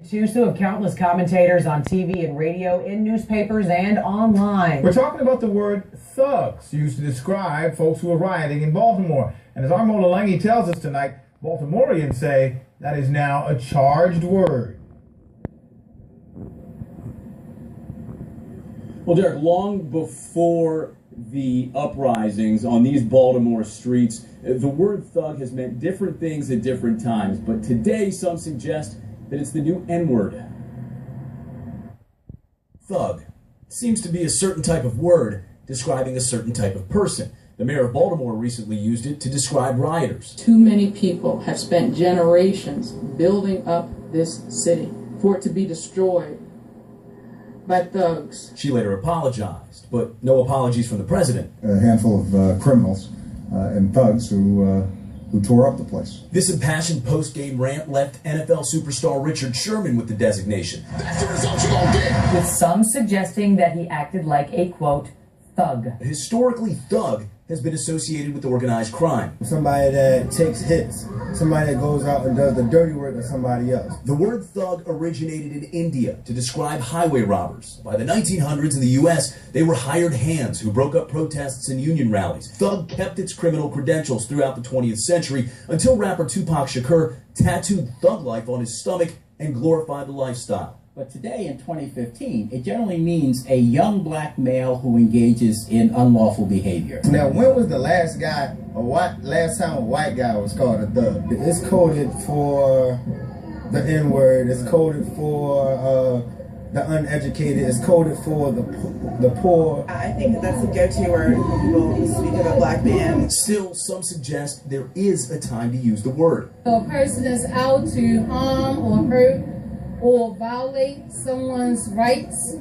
So of countless commentators on TV and radio, in newspapers, and online. We're talking about the word thugs used to describe folks who are rioting in Baltimore. And as Armola Lange tells us tonight, Baltimoreans say that is now a charged word. Well, Derek, long before the uprisings on these Baltimore streets, the word thug has meant different things at different times. But today, some suggest that it's the new N-word. Thug seems to be a certain type of word describing a certain type of person. The mayor of Baltimore recently used it to describe rioters. Too many people have spent generations building up this city for it to be destroyed by thugs. She later apologized, but no apologies from the president. A handful of criminals and thugs who tore up the place. This impassioned post-game rant left NFL superstar Richard Sherman with the designation. That's the result you're gonna get. With some suggesting that he acted like a, quote, thug. Historically, thug has been associated with organized crime. Somebody that takes hits, somebody that goes out and does the dirty work of somebody else. The word thug originated in India to describe highway robbers. By the 1900s in the U.S., they were hired hands who broke up protests and union rallies. Thug kept its criminal credentials throughout the 20th century until rapper Tupac Shakur tattooed thug life on his stomach and glorified the lifestyle. But today, in 2015, it generally means a young black male who engages in unlawful behavior. Now, when was the last time a white guy was called a thug? It's coded for the N-word, it's coded for the uneducated, it's coded for the poor. I think that's a go-to word when people speak of a black man. Still, some suggest there is a time to use the word. So a person is out to harm or hurt or violate someone's rights,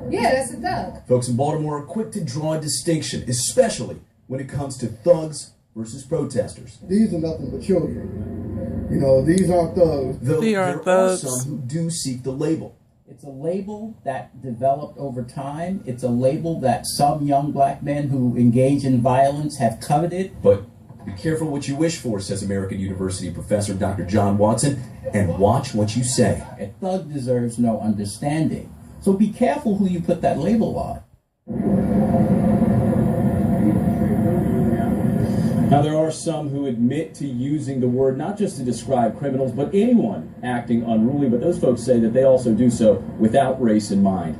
yeah, that's a thug. Folks in Baltimore are quick to draw a distinction, especially when it comes to thugs versus protesters. These are nothing but children. You know, these aren't thugs. Though there are some who do seek the label. It's a label that developed over time. It's a label that some young black men who engage in violence have coveted. But be careful what you wish for, says American University professor Dr. John Watson, and watch what you say. A thug deserves no understanding. So be careful who you put that label on. Now, there are some who admit to using the word not just to describe criminals, but anyone acting unruly. But those folks say that they also do so without race in mind.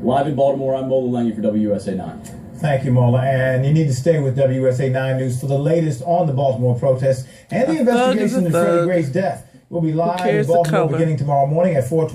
Live in Baltimore, I'm Mola Lange for WUSA 9. Thank you, Mola. And you need to stay with WUSA 9 News for the latest on the Baltimore protests and the investigation into Freddie Gray's death. We'll be live in Baltimore beginning tomorrow morning at 4:20.